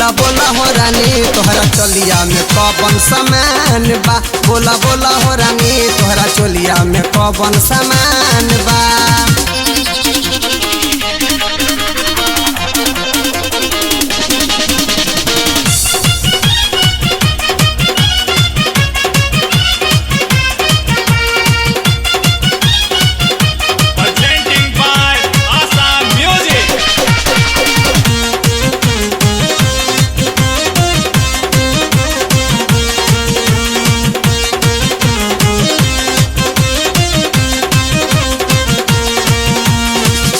बोला बोला हो रानी तोहरा चोलिया में कौन सामान बा। बोला बोला हो रानी तोहरा चोलिया में कौन सामान बा।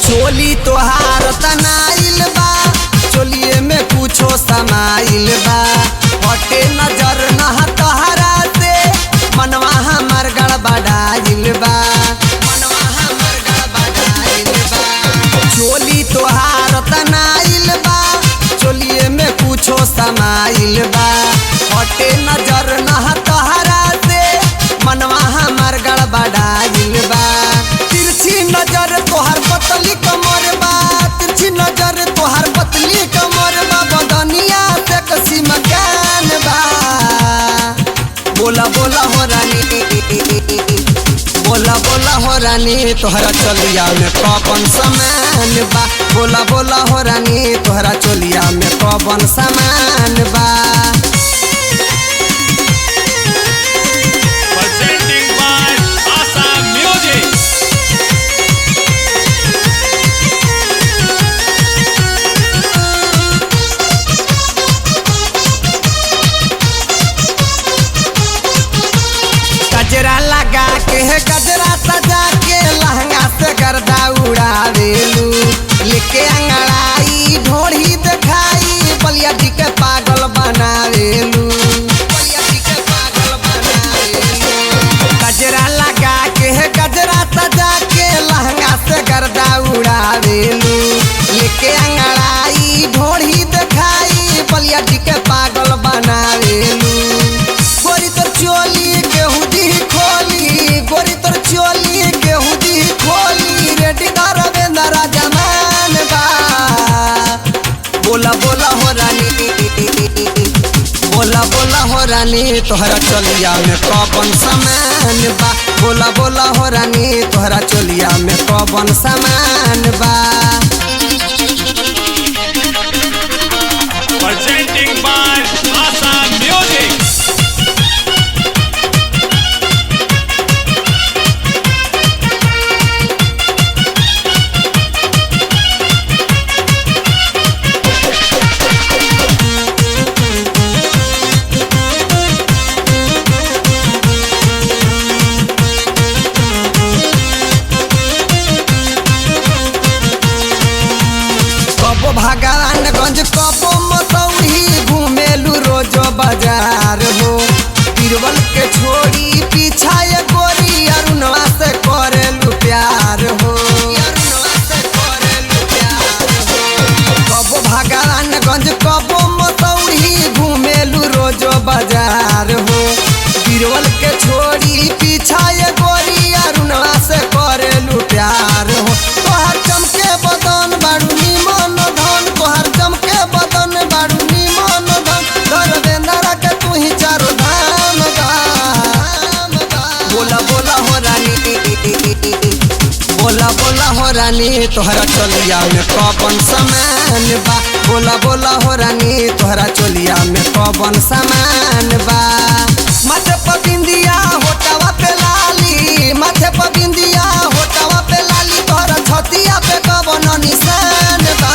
चोली तोहार तनाइल बा, चोलिए में कुछो समाइल बा। हटे नजर न तोहरा से मनवा हमर गड़बड़ाइल बा, मनवा हमर गड़बड़ाइल बा। चोली तोहार तनाइल बा, चोलिए में कुछो समाइल बा। हटे नजर न तोहरा से मनवा हमर गड़बड़ाइल बा। तिरछी नजर तोहर पतली कमर बा, तिरछी नजर तोहर पतली कमर बा। बदनिया से कसी मकान बा। बोला बोला हो रानी, बोला बोला हो रानी तोहरा चोलिया में कौन सामान बा। बोला बोला हो रानी तोहरा चोलिया में कौन सामान बा। गजरा लगा के गजरा सजा के लहंगा से गर्दा उड़ावेलू। लेके अंगड़ाई ढोढ़ी दिखाई बलिया दी के पागल बनावेलू, बलिया दी के पागल बनावेलू। गजरा लगा के गजरा सजा के लहंगा से गर्दा उड़ावेलू। लेके अंगड़ाई ढोढ़ी दिखाई बलिया दी के पागल बनावेलू। गोरी तोर चोली गेहूं दी खोली, गोरी तोर चोली गेहूं दी खोली। रेडी रवेंद्र जमान बा। बोला बोला हो रानी, बोला बोला हो रानी तोहरा चोलिया में कौन सामान बा। बोला बोला हो रानी तोहरा चोलिया में कौन सामान बा। Presenting by Asa Music. कबो भगवानगंज कबो मसौरी घूमेलू रोजो बाजार हो। तिरवल के छोड़ी पीछा ये गोरी अरुणवा से करेलू प्यार हो, अरुणवा से करेलू प्यार हो। कबो भगवानगंज कबो मसौरी घूमेलू रोजो बाजार हो। तिरवल के छोड़ी पीछा ये गोरी अरुणवा से करेलू प्यार हो। तोहर चमके बदन बाड़ू निमन धन, तोहर चमके बदन बाड़ू निमन धन। धर्मेंद्र के तू ही चारो धाम बा। बोला बोला हो रानी, बोला बोला हो रानी तोहरा चोलिया में कौन सामान बा। बोला बोला हो रानी तोहरा चोलिया में कौन सामान बा। माथे पर बिंदिया होटवा पे लाली, माथे पर बिंदिया होटवा पे लाली। तोहरा छतिया पे कौन निशान बा।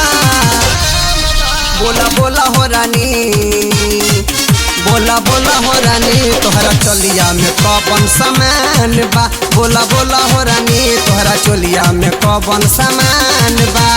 बोला बोला हो रानी, बोला बोला हो रानी तोहरा चोलिया में कौन सामान बा। बोला बोला हो रानी तोहरा चोलिया में कौन सामान बा।